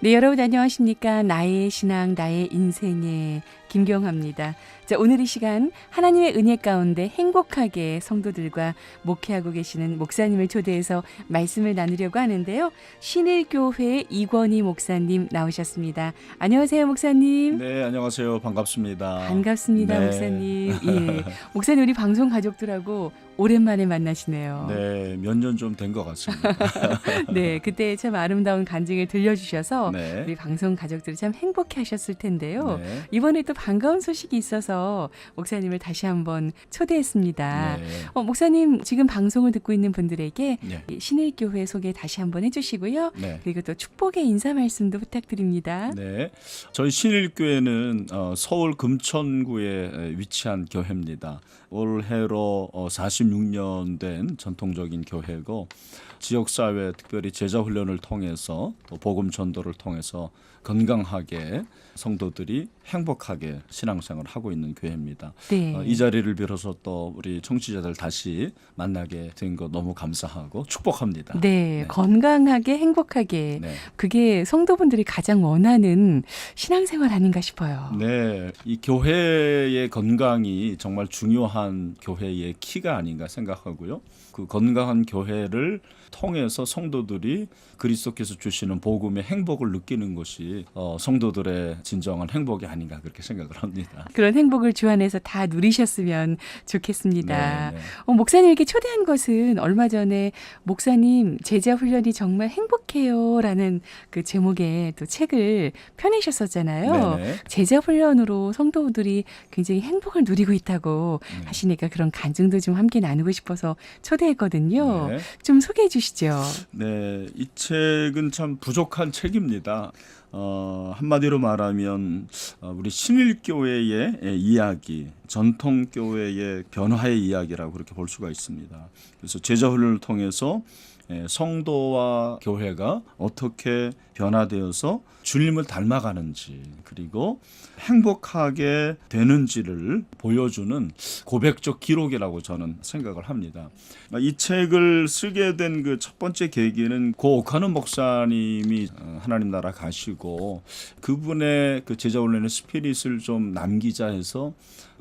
네, 여러분 안녕하십니까? 나의 신앙, 나의 인생의 김경화입니다. 자, 오늘 이 시간 하나님의 은혜 가운데 행복하게 성도들과 목회하고 계시는 목사님을 초대해서 말씀을 나누려고 하는데요. 신일교회 이권희 목사님 나오셨습니다. 안녕하세요, 목사님. 네, 안녕하세요. 반갑습니다. 반갑습니다, 네. 목사님. 예. 목사님, 우리 방송 가족들하고 오랜만에 만나시네요. 네, 몇 년 좀 된 것 같습니다. 네, 그때 참 아름다운 간증을 들려주셔서 네. 우리 방송 가족들이 참 행복해 하셨을 텐데요. 네. 이번에 또 반가운 소식이 있어서 목사님을 다시 한번 초대했습니다. 네. 목사님, 지금 방송을 듣고 있는 분들에게 네. 이 신일교회 소개 다시 한번 해주시고요. 네. 그리고 또 축복의 인사 말씀도 부탁드립니다. 네. 저희 신일교회는 서울 금천구에 위치한 교회입니다. 올해로 46년 된 전통적인 교회고, 지역사회 특별히 제자훈련을 통해서 또 복음 전도를 통해서 건강하게 성도들이 행복하게 신앙생활을 하고 있는 교회입니다. 네. 이 자리를 빌어서 또 우리 청취자들 다시 만나게 된 거 너무 감사하고 축복합니다. 네, 건강하게 행복하게 네. 그게 성도분들이 가장 원하는 신앙생활 아닌가 싶어요. 네, 이 교회의 건강이 정말 중요한 교회의 키가 아닌가 생각하고요. 그 건강한 교회를 통해서 성도들이 그리스도께서 주시는 복음의 행복을 느끼는 것이 성도들의 진정한 행복이 아닌가 그렇게 생각을 합니다. 그런 행복을 주 안에서 다 누리셨으면 좋겠습니다. 네, 네. 목사님에게 초대한 것은 얼마 전에 목사님 제자 훈련이 정말 행복해요라는 그 제목의 또 책을 펴내셨었잖아요. 네네. 제자 훈련으로 성도들이 굉장히 행복을 누리고 있다고 하시니까 그런 간증도 좀 함께 나누고 싶어서 초대했거든요. 네. 좀 소개해 주시죠. 네, 이 책은 참 부족한 책입니다. 한마디로 말하면 우리 신일교회의 이야기, 전통교회의 변화의 이야기라고 그렇게 볼 수가 있습니다. 그래서 제자훈련을 통해서 성도와 교회가 어떻게 변화되어서 주님을 닮아가는지, 그리고 행복하게 되는지를 보여주는 고백적 기록이라고 저는 생각을 합니다. 이 책을 쓰게 된 그 첫 번째 계기는 고 오카노 목사님이 하나님 나라 가시고 그분의 그 제자훈련의 스피릿을 좀 남기자 해서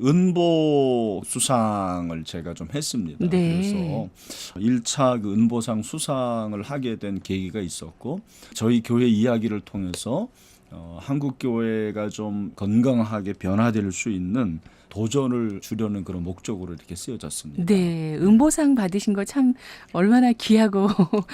은보 수상을 제가 좀 했습니다. 네. 그래서 1차 그 은보상 수상을 하게 된 계기가 있었고, 저희 교회 이야기를 통해서 한국 교회가 좀 건강하게 변화될 수 있는 도전을 주려는 그런 목적으로 이렇게 쓰여졌습니다. 네, 은보상 받으신 거 참 얼마나 귀하고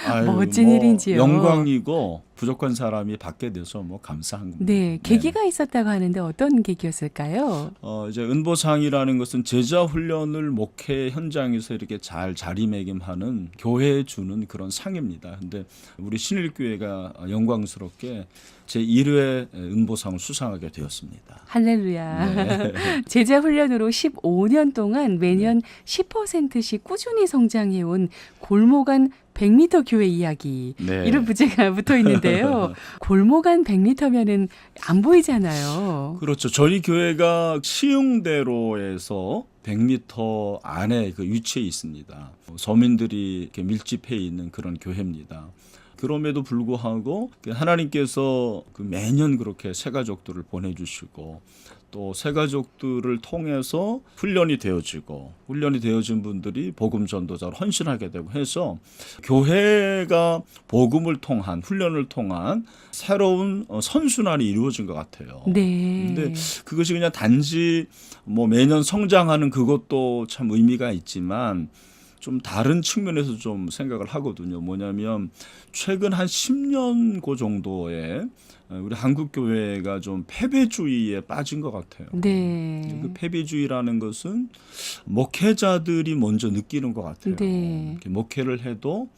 아유, 멋진 일인지요. 영광이고 부족한 사람이 받게 돼서 뭐 감사한 겁니다. 네, 계기가 있었다고 하는데 어떤 계기였을까요? 이제 은보상이라는 것은 제자 훈련을 목회 현장에서 이렇게 잘 자리매김하는 교회에 주는 그런 상입니다. 근데 우리 신일교회가 영광스럽게 제1회 은보상을 수상하게 되었습니다. 할렐루야. 네. 제자 훈련으로 15년 동안 매년 10%씩 꾸준히 성장해온 골목 안 100m 교회 이야기. 네. 이런 부제가 붙어 있는데요. 골목 안 100m면은 안 보이잖아요. 그렇죠. 저희 교회가 시흥대로에서 100m 안에 그 위치해 있습니다. 서민들이 이렇게 밀집해 있는 그런 교회입니다. 그럼에도 불구하고 하나님께서 그 매년 그렇게 새가족들을 보내주시고, 또 새가족들을 통해서 훈련이 되어진 분들이 복음 전도자로 헌신하게 되고 해서 교회가 복음을 통한, 훈련을 통한 새로운 선순환이 이루어진 것 같아요. 네. 근데 그것이 그냥 단지 뭐 매년 성장하는 그것도 참 의미가 있지만, 좀 다른 측면에서 좀 생각을 하거든요. 뭐냐면 최근 한 10년 그 정도에 우리 한국 교회가 좀 패배주의에 빠진 것 같아요. 네. 그 패배주의라는 것은 목회자들이 먼저 느끼는 것 같아요. 네. 이렇게 목회를 해도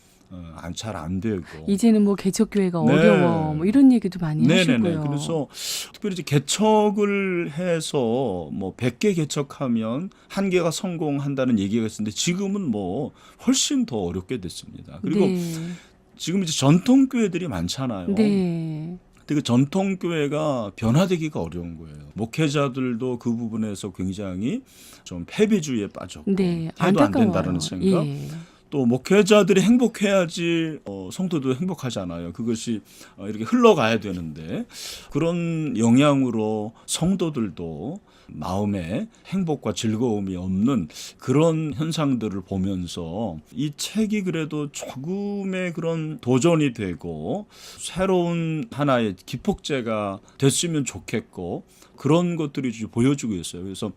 잘 안 되고, 이제는 뭐 개척교회가 네. 어려워 뭐 이런 얘기도 많이 네네네. 하시고요. 그래서 특별히 이제 개척을 해서 뭐 100개 개척하면 1개가 성공한다는 얘기가 있었는데 지금은 뭐 훨씬 더 어렵게 됐습니다. 그리고 네. 지금 이제 전통교회들이 많잖아요. 네. 근데 그 전통교회가 변화되기가 어려운 거예요. 목회자들도 그 부분에서 굉장히 좀 패배주의에 빠졌고 네. 해도 안 안타까워요. 된다는 생각. 예. 또 목회자들이 행복해야지 성도도 행복하잖아요. 그것이 이렇게 흘러가야 되는데 그런 영향으로 성도들도 마음에 행복과 즐거움이 없는 그런 현상들을 보면서 이 책이 그래도 조금의 그런 도전이 되고 새로운 하나의 기폭제가 됐으면 좋겠고 그런 것들이 보여주고 있어요. 그래서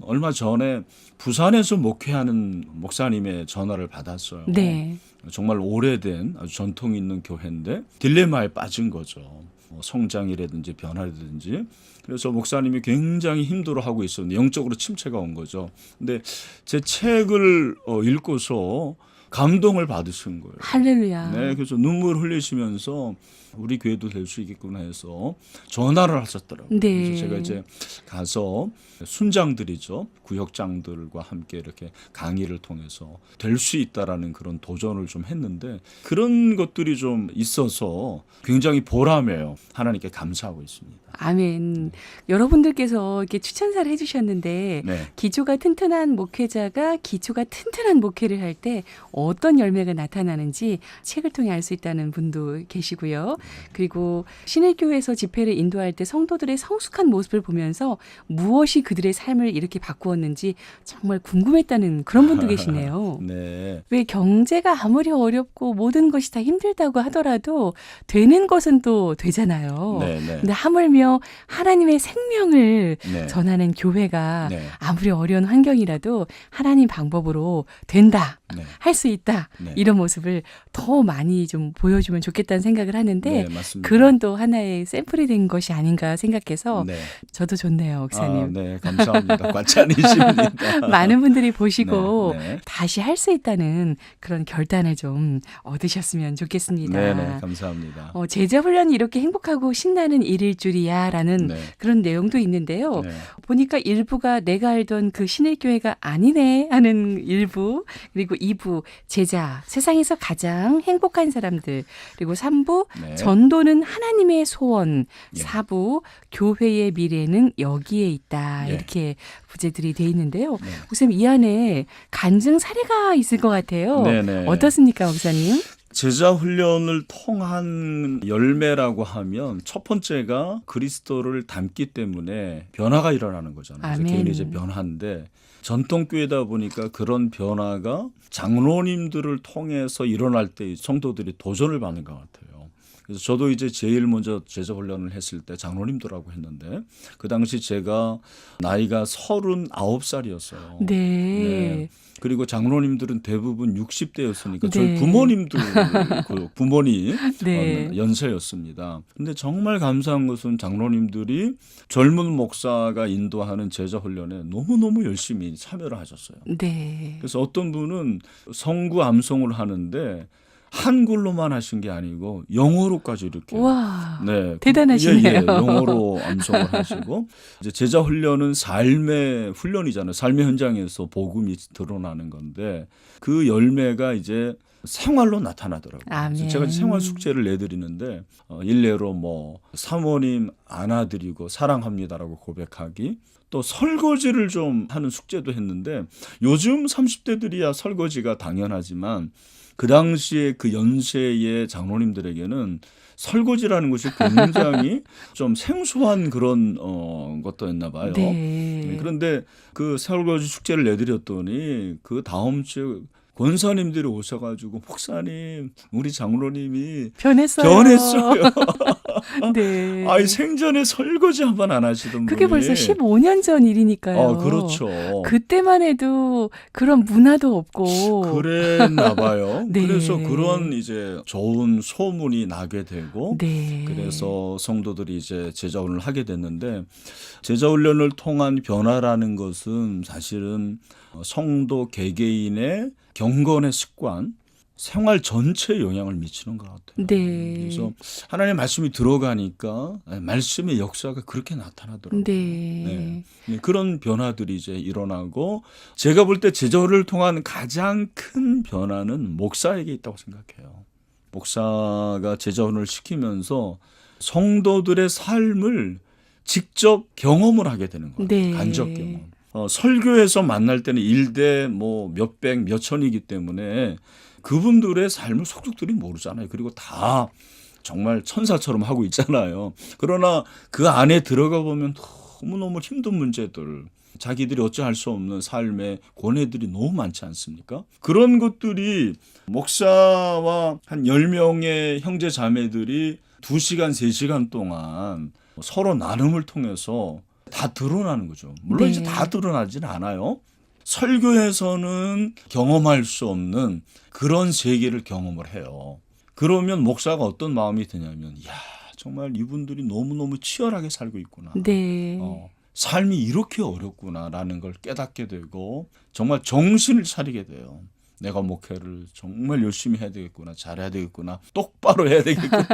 얼마 전에 부산에서 목회하는 목사님의 전화를 받았어요. 네. 정말 오래된 아주 전통 있는 교회인데 딜레마에 빠진 거죠. 성장이라든지 변화라든지. 그래서 목사님이 굉장히 힘들어하고 있었는데 영적으로 침체가 온 거죠. 근데 제 책을 읽고서 감동을 받으신 거예요. 할렐루야. 네, 그래서 눈물 흘리시면서 우리 교회도 될 수 있겠구나 해서 전화를 하셨더라고요. 네. 그래서 제가 이제 가서 순장들이죠. 구역장들과 함께 이렇게 강의를 통해서 될 수 있다라는 그런 도전을 좀 했는데 그런 것들이 좀 있어서 굉장히 보람해요. 하나님께 감사하고 있습니다. 아멘. 여러분들께서 이렇게 추천사를 해주셨는데 네. 기초가 튼튼한 목회자가 기초가 튼튼한 목회를 할 때 어떤 열매가 나타나는지 책을 통해 알 수 있다는 분도 계시고요. 그리고 신일교회에서 집회를 인도할 때 성도들의 성숙한 모습을 보면서 무엇이 그들의 삶을 이렇게 바꾸었는지 정말 궁금했다는 그런 분도 계시네요. 네. 왜 경제가 아무리 어렵고 모든 것이 다 힘들다고 하더라도 되는 것은 또 되잖아요. 네, 네. 근데 하물며 하나님의 생명을 네. 전하는 교회가 네. 아무리 어려운 환경이라도 하나님 방법으로 된다, 네. 할 수 있다, 네. 이런 모습을 더 많이 좀 보여주면 좋겠다는 생각을 하는데 네, 맞습니다. 그런 또 하나의 샘플이 된 것이 아닌가 생각해서 네. 저도 좋네요, 목사님. 네, 감사합니다. 과찬이십니다. 많은 분들이 보시고 네, 네. 다시 할 수 있다는 그런 결단을 좀 얻으셨으면 좋겠습니다. 네, 네, 감사합니다. 제자 훈련이 이렇게 행복하고 신나는 일일 줄이야 라는 네. 그런 내용도 있는데요. 네. 보니까 1부가 내가 알던 그 신일교회가 아니네 하는 1부, 그리고 2부 제자, 세상에서 가장 행복한 사람들, 그리고 3부 네. 전도는 하나님의 소원, 예. 4부 교회의 미래는 여기에 있다. 예. 이렇게 부제들이 돼 있는데요. 네. 목사님 이 안에 간증 사례가 있을 것 같아요. 네네. 어떻습니까, 목사님? 제자 훈련을 통한 열매라고 하면 첫 번째가 그리스도를 닮기 때문에 변화가 일어나는 거잖아요. 그래서 아멘. 개인이 이제 변화인데 전통교회다 보니까 그런 변화가 장로님들을 통해서 일어날 때 성도들이 도전을 받는 것 같아요. 그래서 저도 이제 제일 먼저 제자 훈련을 했을 때 장로님들하고 했는데 그 당시 제가 나이가 39살이었어요. 네. 그리고 장로님들은 대부분 60대였으니까 저희 네. 부모님들 그 부모님 네. 연세였습니다. 근데 정말 감사한 것은 장로님들이 젊은 목사가 인도하는 제자 훈련에 너무너무 열심히 참여를 하셨어요. 네. 그래서 어떤 분은 성구 암송을 하는데 한글로만 하신 게 아니고 영어로까지 이렇게 와. 네, 대단하시네요. 예, 영어로 암송을 하시고 이제 제자 훈련은 삶의 훈련이잖아요. 삶의 현장에서 복음이 드러나는 건데 그 열매가 이제 생활로 나타나더라고요. 아멘. 그래서 제가 생활 숙제를 내드리는데 일례로 뭐 사모님 안아드리고 사랑합니다라고 고백하기. 또 설거지를 좀 하는 숙제도 했는데 요즘 30대들이야 설거지가 당연하지만 그 당시에 그 연세의 장로님들에게는 설거지라는 것이 굉장히 좀 생소한 그런 것도였나 봐요. 네. 그런데 그 설거지 숙제를 내드렸더니 그 다음 주에 권사님들이 오셔가지고 목사님 우리 장로님이 변했어요. 네. 아이 생전에 설거지 한 번 안 하시던 그게 분이 벌써 15년 전 일이니까요. 그렇죠. 그때만 해도 그런 문화도 없고. 그랬나 봐요. 네. 그래서 그런 이제 좋은 소문이 나게 되고 네. 그래서 성도들이 이제 제자훈련을 하게 됐는데 제자훈련을 통한 변화라는 것은 사실은 성도 개개인의 경건의 습관, 생활 전체에 영향을 미치는 것 같아요. 네. 그래서 하나님의 말씀이 들어가니까 말씀의 역사가 그렇게 나타나더라고요. 네. 네. 그런 변화들이 이제 일어나고 제가 볼 때 제자훈련을 통한 가장 큰 변화는 목사에게 있다고 생각해요. 목사가 제자훈련을 시키면서 성도들의 삶을 직접 경험을 하게 되는 거예요. 네. 간접 경험. 설교에서 만날 때는 1대 뭐 몇백 몇천이기 때문에 그분들의 삶을 속속들이 모르잖아요. 그리고 다 정말 천사처럼 하고 있잖아요. 그러나 그 안에 들어가 보면 너무너무 힘든 문제들, 자기들이 어찌할 수 없는 삶의 고뇌들이 너무 많지 않습니까? 그런 것들이 목사와 한 10명의 형제 자매들이 2시간, 3시간 동안 서로 나눔을 통해서 다 드러나는 거죠. 물론 이제 다 드러나지는 않아요. 설교에서는 경험할 수 없는 그런 세계를 경험을 해요. 그러면 목사가 어떤 마음이 드냐면, 야, 정말 이분들이 너무너무 치열하게 살고 있구나. 네. 삶이 이렇게 어렵구나라는 걸 깨닫게 되고 정말 정신을 차리게 돼요. 내가 목회를 정말 열심히 해야 되겠구나, 잘해야 되겠구나, 똑바로 해야 되겠구나.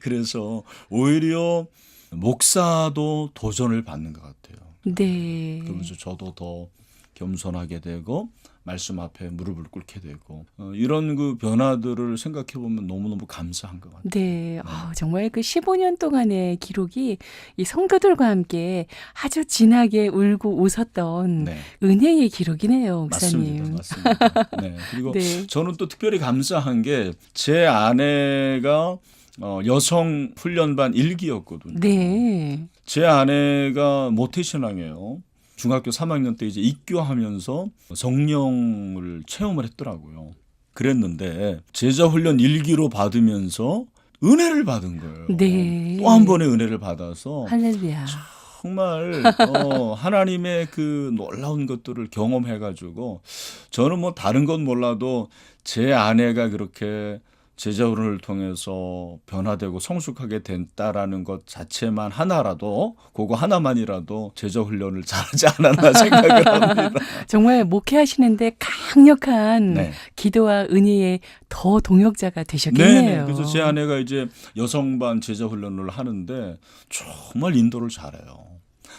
그래서 오히려 목사도 도전을 받는 것 같아요. 네. 그러면서 저도 더 겸손하게 되고 말씀 앞에 무릎을 꿇게 되고 이런 그 변화들을 생각해 보면 너무너무 감사한 것 같아요. 네. 정말 그 15년 동안의 기록이 이 성도들과 함께 아주 진하게 울고 웃었던 네, 은혜의 기록이네요, 목사님. 맞습니다. 네. 그리고 네. 저는 또 특별히 감사한 게 제 아내가 여성 훈련반 1기였거든요. 네. 제 아내가 모태신앙이에요. 중학교 3학년 때 이제 입교하면서 성령을 체험을 했더라고요. 그랬는데 제자 훈련 1기로 받으면서 은혜를 받은 거예요. 네. 또 한 번의 은혜를 받아서 할렐루야. 정말 하나님의 그 놀라운 것들을 경험해가지고 저는 뭐 다른 건 몰라도 제 아내가 그렇게 제자훈련을 통해서 변화되고 성숙하게 됐다라는 것 자체만 하나라도, 그거 하나만이라도 제자훈련을 잘하지 않았나 생각을 합니다. 정말 목회하시는데 강력한 네. 기도와 은혜의 더 동역자가 되셨겠네요. 네네. 그래서 제 아내가 이제 여성반 제자훈련을 하는데 정말 인도를 잘해요.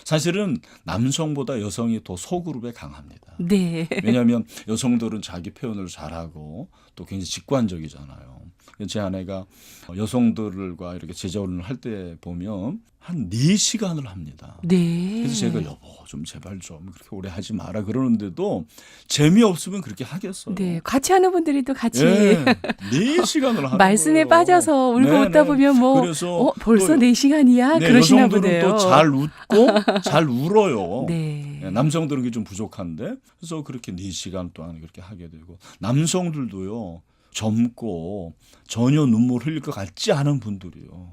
사실은 남성보다 여성이 더 소그룹에 강합니다. 네. 왜냐하면 여성들은 자기 표현을 잘하고 또 굉장히 직관적이잖아요. 제 아내가 여성들과 이렇게 제자훈련을 할 때 보면 한 4시간을 합니다. 네. 그래서 제가 여보 좀 제발 좀 그렇게 오래 하지 마라 그러는데도 재미없으면 그렇게 하겠어요. 네. 같이 하는 분들이 또 같이 예, 4시간을 하는 말씀에 거예요. 빠져서 울고 네네. 웃다 보면 뭐 그래서 벌써 또 4시간이야? 네, 그러시나 여성들은 보네요. 또 잘 웃고 잘 울어요. 네. 네, 남성들은 그게 좀 부족한데 그래서 그렇게 4시간 동안 그렇게 하게 되고 남성들도요 젊고 전혀 눈물 흘릴 것 같지 않은 분들이요.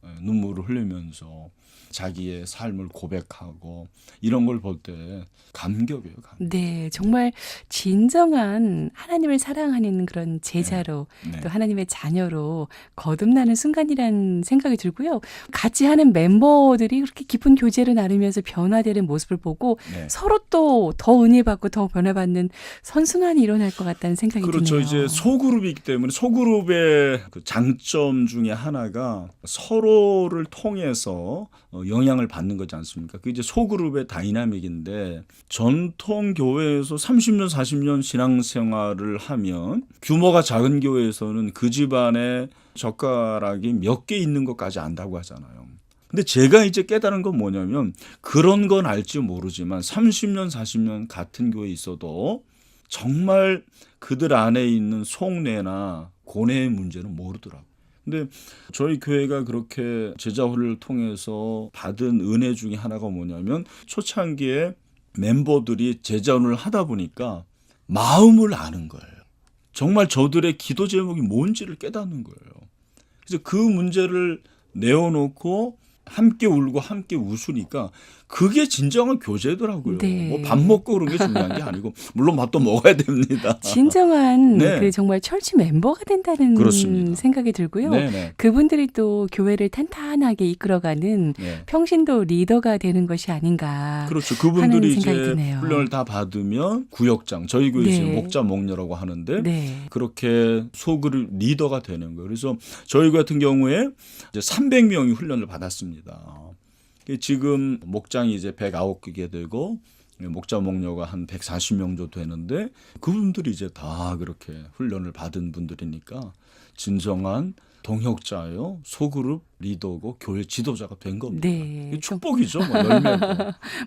네, 눈물을 흘리면서 자기의 삶을 고백하고 이런 걸 볼 때 감격이에요. 감격. 네, 정말 진정한 하나님을 사랑하는 그런 제자로 네. 또 하나님의 자녀로 거듭나는 순간이라는 생각이 들고요. 같이 하는 멤버들이 그렇게 깊은 교제를 나누면서 변화되는 모습을 보고 네. 서로 또 더 은혜받고 더 변화받는 선순환이 일어날 것 같다는 생각이 그렇죠. 드네요. 이제 소그룹이기 때문에 소그룹의 그 장점 중에 하나가 서로를 통해서 영향을 받는 거지 않습니까? 그게 이제 소그룹의 다이나믹인데 전통 교회에서 30년, 40년 신앙생활을 하면 규모가 작은 교회에서는 그 집안에 젓가락이 몇 개 있는 것까지 안다고 하잖아요. 근데 제가 이제 깨달은 건 뭐냐면 그런 건 알지 모르지만 30년, 40년 같은 교회에 있어도 정말 그들 안에 있는 속내나 고뇌의 문제는 모르더라고요. 근데 저희 교회가 그렇게 제자훈련을 통해서 받은 은혜 중에 하나가 뭐냐면 초창기에 멤버들이 제자훈련을 하다 보니까 마음을 아는 거예요. 정말 저들의 기도 제목이 뭔지를 깨닫는 거예요. 그래서 그 문제를 내어놓고 함께 울고 함께 웃으니까 그게 진정한 교제더라고요. 네. 뭐 밥 먹고 그런 게 중요한 게 아니고 물론 밥도 먹어야 됩니다. 진정한 네. 그 정말 철치 멤버가 된다는 그렇습니다. 생각이 들고요. 네네. 그분들이 또 교회를 탄탄하게 이끌어가는 네. 평신도 리더가 되는 것이 아닌가. 그렇죠. 그분들이 하는 생각이 이제 드네요. 훈련을 다 받으면 구역장, 저희 교회 네. 는 목자 목녀라고 하는데 네. 그렇게 소그룹 리더가 되는 거예요. 그래서 저희 같은 경우에 이제 300명이 훈련을 받았습니다. 지금 목장이 이제 109개 되고 목자 목녀가 한 140명 정도 되는데 그분들이 이제 다 그렇게 훈련을 받은 분들이니까 진정한 동역자요, 소그룹 리더고 교회 지도자가 된 겁니다. 네. 이게 축복이죠. 뭐 열매고.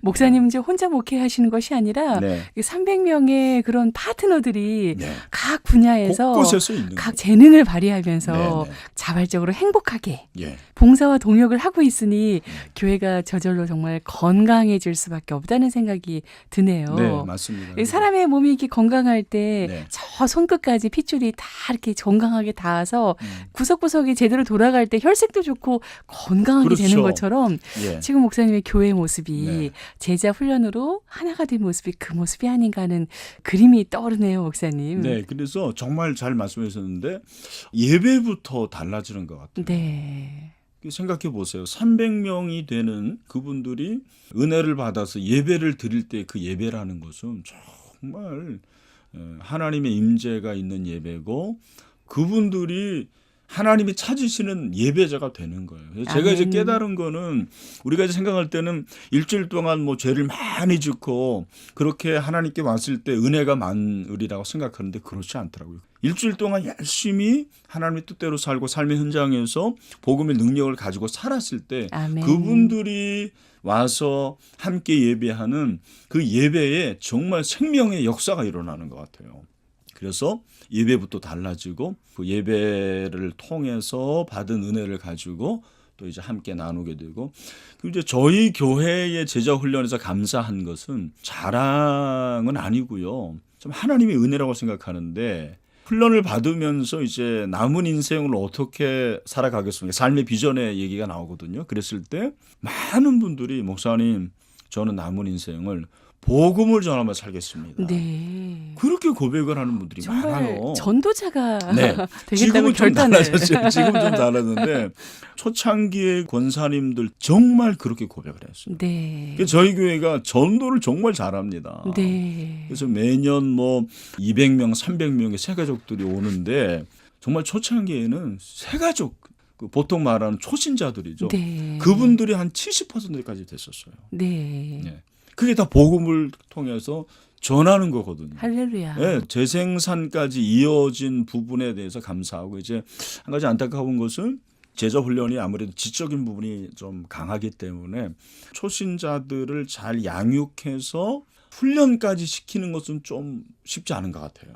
목사님 이제 혼자 목회하시는 것이 아니라 네. 300명의 그런 파트너들이 네. 각 분야에서 곳곳에서 있는 각 거예요. 재능을 발휘하면서 네, 자발적으로 행복하게 네. 예. 봉사와 동역을 하고 있으니 교회가 저절로 정말 건강해질 수밖에 없다는 생각이 드네요. 네, 맞습니다. 사람의 몸이 이렇게 건강할 때 네. 저 손끝까지 핏줄이 다 이렇게 건강하게 닿아서 음. 구석구석이 제대로 돌아갈 때 혈색도 좋고 건강하게 그렇죠. 되는 것처럼 예. 지금 목사님의 교회 모습이 네. 제자 훈련으로 하나가 된 모습이 그 모습이 아닌가 하는 그림이 떠오르네요, 목사님. 네, 그래서 정말 잘 말씀하셨는데 예배부터 달라지는 것 같아요. 네. 생각해 보세요. 300명이 되는 그분들이 은혜를 받아서 예배를 드릴 때 그 예배라는 것은 정말 하나님의 임재가 있는 예배고 그분들이 하나님이 찾으시는 예배자가 되는 거예요. 그래서 제가 이제 아멘. 깨달은 거는 우리가 이제 생각할 때는 일주일 동안 뭐 죄를 많이 짓고 그렇게 하나님께 왔을 때 은혜가 많으리라고 생각하는데 그렇지 않더라고요. 일주일 동안 열심히 하나님의 뜻대로 살고 삶의 현장에서 복음의 능력을 가지고 살았을 때 아멘. 그분들이 와서 함께 예배하는 그 예배에 정말 생명의 역사가 일어나는 것 같아요. 그래서 예배부터 달라지고 그 예배를 통해서 받은 은혜를 가지고 또 이제 함께 나누게 되고 그리고 이제 저희 교회의 제자 훈련에서 감사한 것은 자랑은 아니고요. 좀 하나님의 은혜라고 생각하는데 훈련을 받으면서 이제 남은 인생을 어떻게 살아가겠습니까? 삶의 비전의 얘기가 나오거든요. 그랬을 때 많은 분들이 목사님 저는 남은 인생을 복음을 전하며 살겠습니다. 네. 그렇게 고백을 하는 분들이 정말 많아요. 전도자가 네. 되겠다고 지금은 좀 결단을. 달라졌어요. 지금은 좀 달랐는데 초창기의 권사님들 정말 그렇게 고백을 했어요. 네. 그래서 저희 교회가 전도를 정말 잘합니다. 네. 그래서 매년 뭐 200명, 300명의 새가족들이 오는데 정말 초창기에는 새가족 그 보통 말하는 초신자들이죠. 네. 그분들이 한 70%까지 됐었어요. 네. 네. 그게 다 복음을 통해서 전하는 거거든요. 할렐루야. 네, 재생산까지 이어진 부분에 대해서 감사하고 이제 한 가지 안타까운 것은 제자 훈련이 아무래도 지적인 부분이 좀 강하기 때문에 초신자들을 잘 양육해서 훈련까지 시키는 것은 좀 쉽지 않은 것 같아요.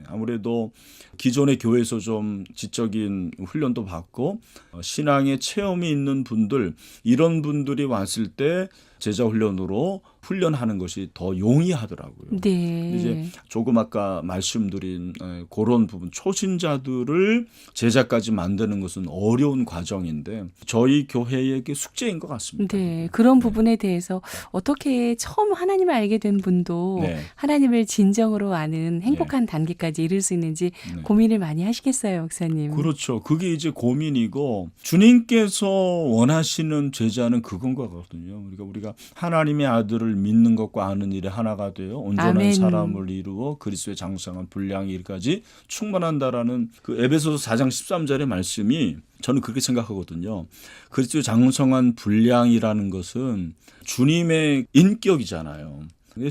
아무래도 기존의 교회에서 좀 지적인 훈련도 받고 신앙의 체험이 있는 분들 이런 분들이 왔을 때 제자 훈련으로 훈련하는 것이 더 용이하더라고요. 네. 이제 조금 아까 말씀드린 그런 부분 초신자들을 제자까지 만드는 것은 어려운 과정인데 저희 교회의 숙제인 것 같습니다. 네. 그런 부분에 대해서 어떻게 처음 하나님을 알게 된 분도 네. 하나님을 진정으로 아는 행복한 단계까지 이룰 수 있는지 네. 고민을 많이 하시겠어요, 목사님. 그렇죠. 그게 이제 고민이고 주님께서 원하시는 제자는 그건 거거든요. 우리가 하나님의 아들을 믿는 것과 아는 일에 하나가 되어 온전한 아멘. 사람을 이루어 그리스도의 장성한 분량의 일까지 충만한다라는 그 에베소서 4장 13절의 말씀이 저는 그렇게 생각하거든요. 그리스도의 장성한 분량이라는 것은 주님의 인격이잖아요.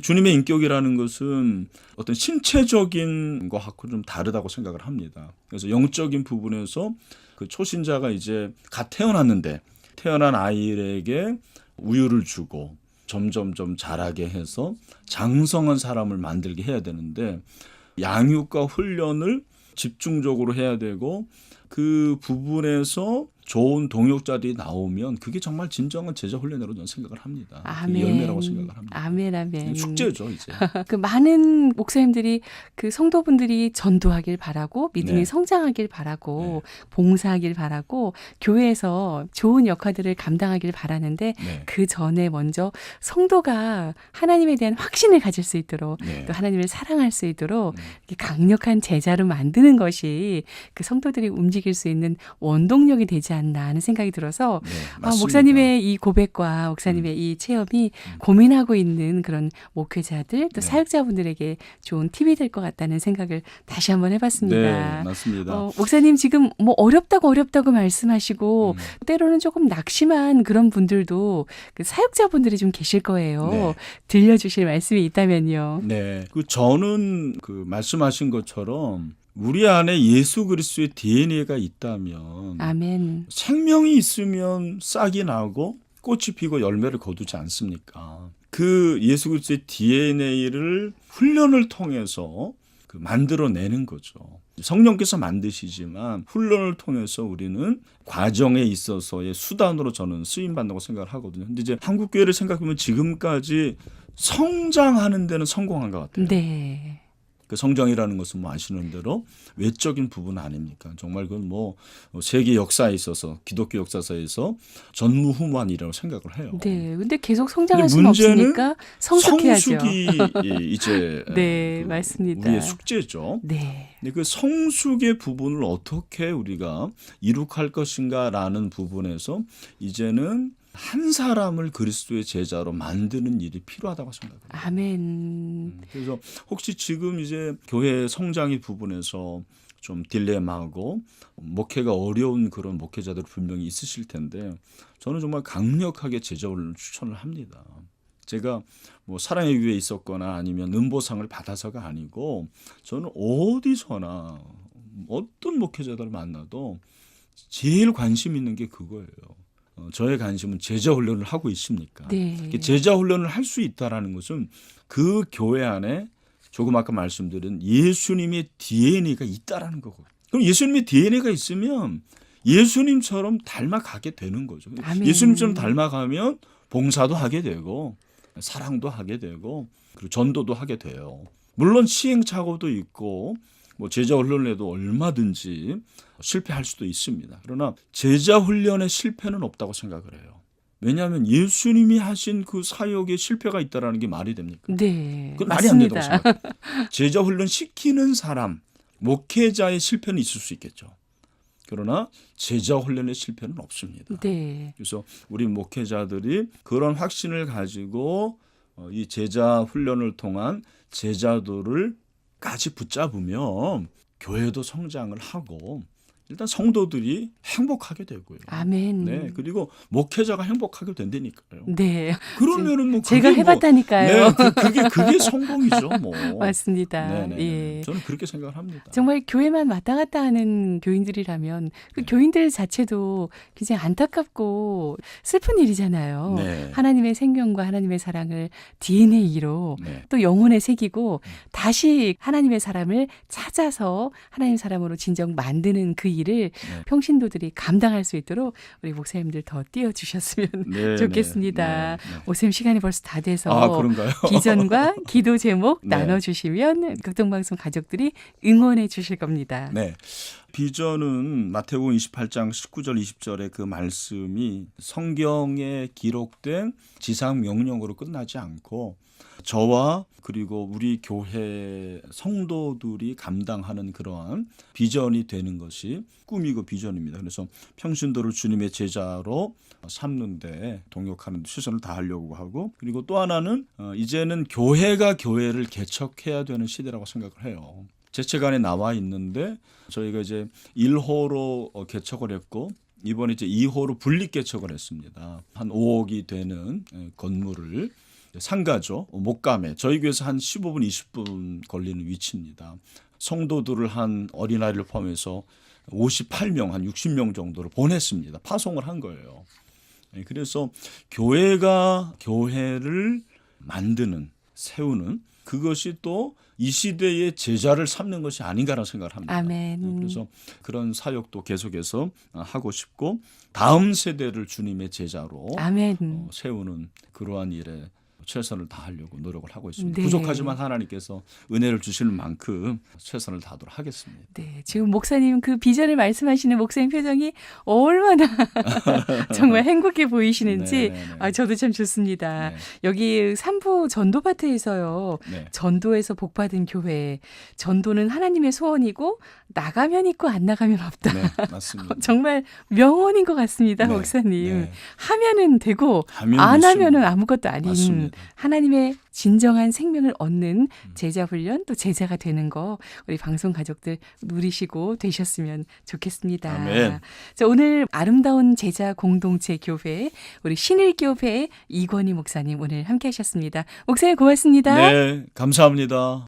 주님의 인격이라는 것은 어떤 신체적인 것하고 좀 다르다고 생각을 합니다. 그래서 영적인 부분에서 그 초신자가 이제 갓 태어났는데 태어난 아이에게 우유를 주고 점점 자라게 해서 장성한 사람을 만들게 해야 되는데 양육과 훈련을 집중적으로 해야 되고 그 부분에서 좋은 동역자들이 나오면 그게 정말 진정한 제자 훈련으로 저는 생각을 합니다. 아멘. 열매라고 생각을 합니다. 아멘, 아멘. 숙제죠 이제. 그 많은 목사님들이 그 성도분들이 전도하길 바라고 믿음이 네. 성장하길 바라고 봉사하길 바라고 교회에서 좋은 역할들을 감당하길 바라는데 네. 그 전에 먼저 성도가 하나님에 대한 확신을 가질 수 있도록 네. 또 하나님을 사랑할 수 있도록 이렇게 강력한 제자로 만드는 것이 그 성도들이 움직일 수 있는 원동력이 되지 않나 하는 생각이 들어서 네, 맞습니다. 목사님의 이 고백과 목사님의 이 체험이 고민하고 있는 그런 목회자들 또 네. 사역자분들에게 좋은 팁이 될 것 같다는 생각을 다시 한번 해봤습니다. 네, 맞습니다. 목사님 지금 뭐 어렵다고 말씀하시고 때로는 조금 낙심한 그런 분들도 그 사역자분들이 좀 계실 거예요. 네. 들려주실 말씀이 있다면요. 네, 저는 그 말씀하신 것처럼 우리 안에 예수 그리스도의 DNA가 있다면 아멘. 생명이 있으면 싹이 나고 꽃이 피고 열매를 거두지 않습니까? 그 예수 그리스도의 DNA를 훈련을 통해서 만들어내는 거죠. 성령께서 만드시지만 훈련을 통해서 우리는 과정에 있어서의 수단으로 저는 쓰임받는다고 생각을 하거든요. 근데 이제 한국교회를 생각해보면 지금까지 성장하는 데는 성공한 것 같아요. 네. 그 성장이라는 것은 뭐 아시는 대로 외적인 부분 아닙니까? 정말 그건 뭐 세계 역사에 있어서 기독교 역사사에서 전무후무한 일이라고 생각을 해요. 네. 근데 계속 성장할 근데 수는 문제는 없으니까 성숙해야죠. 성숙이 이제 네, 맞습니다. 우리의 숙제죠. 네. 근데 그 성숙의 부분을 어떻게 우리가 이룩할 것인가라는 부분에서 이제는 한 사람을 그리스도의 제자로 만드는 일이 필요하다고 생각합니다. 아멘. 그래서 혹시 지금 이제 교회 성장의 부분에서 좀 딜레마하고 목회가 어려운 그런 목회자들 분명히 있으실 텐데 저는 정말 강력하게 제자훈련을 추천을 합니다. 제가 뭐 사랑의 위에 있었거나 아니면 은보상을 받아서가 아니고 저는 어디서나 어떤 목회자들을 만나도 제일 관심 있는 게 그거예요. 저의 관심은 제자 훈련을 하고 있습니까? 네. 제자 훈련을 할 수 있다라는 것은 그 교회 안에 조금 아까 말씀드린 예수님의 DNA가 있다라는 거고. 그럼 예수님의 DNA가 있으면 예수님처럼 닮아가게 되는 거죠. 아멘. 예수님처럼 닮아가면 봉사도 하게 되고 사랑도 하게 되고 그리고 전도도 하게 돼요. 물론 시행착오도 있고 뭐 제자 훈련에도 얼마든지 실패할 수도 있습니다. 그러나 제자 훈련의 실패는 없다고 생각을 해요. 왜냐하면 예수님이 하신 그 사역에 실패가 있다라는 게 말이 됩니까? 네. 그건 말이 안 된다고 맞습니다. 생각해요. 제자 훈련 시키는 사람, 목회자의 실패는 있을 수 있겠죠. 그러나 제자 훈련의 실패는 없습니다. 네. 그래서 우리 목회자들이 그런 확신을 가지고 이 제자 훈련을 통한 제자들을 까지 붙잡으면 교회도 성장을 하고 일단 성도들이 행복하게 되고요. 아멘. 네, 그리고 목회자가 행복하게 된다니까요. 네. 그러면은 뭐 제가 그게 해봤다니까요. 네, 그게 성공이죠, 뭐. 맞습니다. 네네. 예. 저는 그렇게 생각을 합니다. 정말 교회만 왔다 갔다 하는 교인들이라면 그 네. 교인들 자체도 굉장히 안타깝고 슬픈 일이잖아요. 네. 하나님의 생명과 하나님의 사랑을 DNA로 네. 또 영혼에 새기고 다시 하나님의 사람을 찾아서 하나님 사람으로 진정 만드는 그 일을 네. 평신도들이 감당할 수 있도록 우리 목사님들 더 띄워주셨으면 네, 좋겠습니다. 네, 네. 오쌤 시간이 벌써 다 돼서 아, 그런가요? 비전과 기도 제목 네. 나눠주시면 극동방송 가족들이 응원해 주실 겁니다. 네. 비전은 마태복음 28장 19절 20절의 그 말씀이 성경에 기록된 지상 명령으로 끝나지 않고 저와 그리고 우리 교회 성도들이 감당하는 그러한 비전이 되는 것이 꿈이고 비전입니다. 그래서 평신도를 주님의 제자로 삼는데 동역하는 데 최선을 다하려고 하고 그리고 또 하나는 이제는 교회가 교회를 개척해야 되는 시대라고 생각을 해요. 제 책 안에 나와 있는데 저희가 이제 1호로 개척을 했고 이번에 이제 2호로 분립 개척을 했습니다. 한 5억이 되는 건물을 상가죠. 목감에 저희 교회에서 한 15분 20분 걸리는 위치입니다. 성도들을 한 어린아이를 포함해서 58명 한 60명 정도를 보냈습니다. 파송을 한 거예요. 그래서 교회가 교회를 만드는 세우는 그것이 또 이 시대의 제자를 삼는 것이 아닌가라는 생각을 합니다. 아멘. 그래서 그런 사역도 계속해서 하고 싶고 다음 세대를 주님의 제자로 아멘. 세우는 그러한 일에 최선을 다하려고 노력을 하고 있습니다. 네. 부족하지만 하나님께서 은혜를 주시는 만큼 최선을 다하도록 하겠습니다. 네, 지금 목사님 그 비전을 말씀하시는 목사님 표정이 얼마나 정말 행복해 보이시는지 네네네. 저도 참 좋습니다. 네. 여기 삼부 전도밭에서요. 네. 전도에서 복받은 교회. 전도는 하나님의 소원이고 나가면 있고 안 나가면 없다. 네, 맞습니다. 정말 명언인 것 같습니다, 네, 목사님. 네. 하면은 되고 하면 안 있습니다. 하면은 아무것도 아닌 맞습니다. 하나님의 진정한 생명을 얻는 제자 훈련 또 제자가 되는 거 우리 방송 가족들 누리시고 되셨으면 좋겠습니다. 아멘. 자, 오늘 아름다운 제자 공동체 교회 우리 신일교회 이권희 목사님 오늘 함께 하셨습니다. 목사님 고맙습니다. 네, 감사합니다.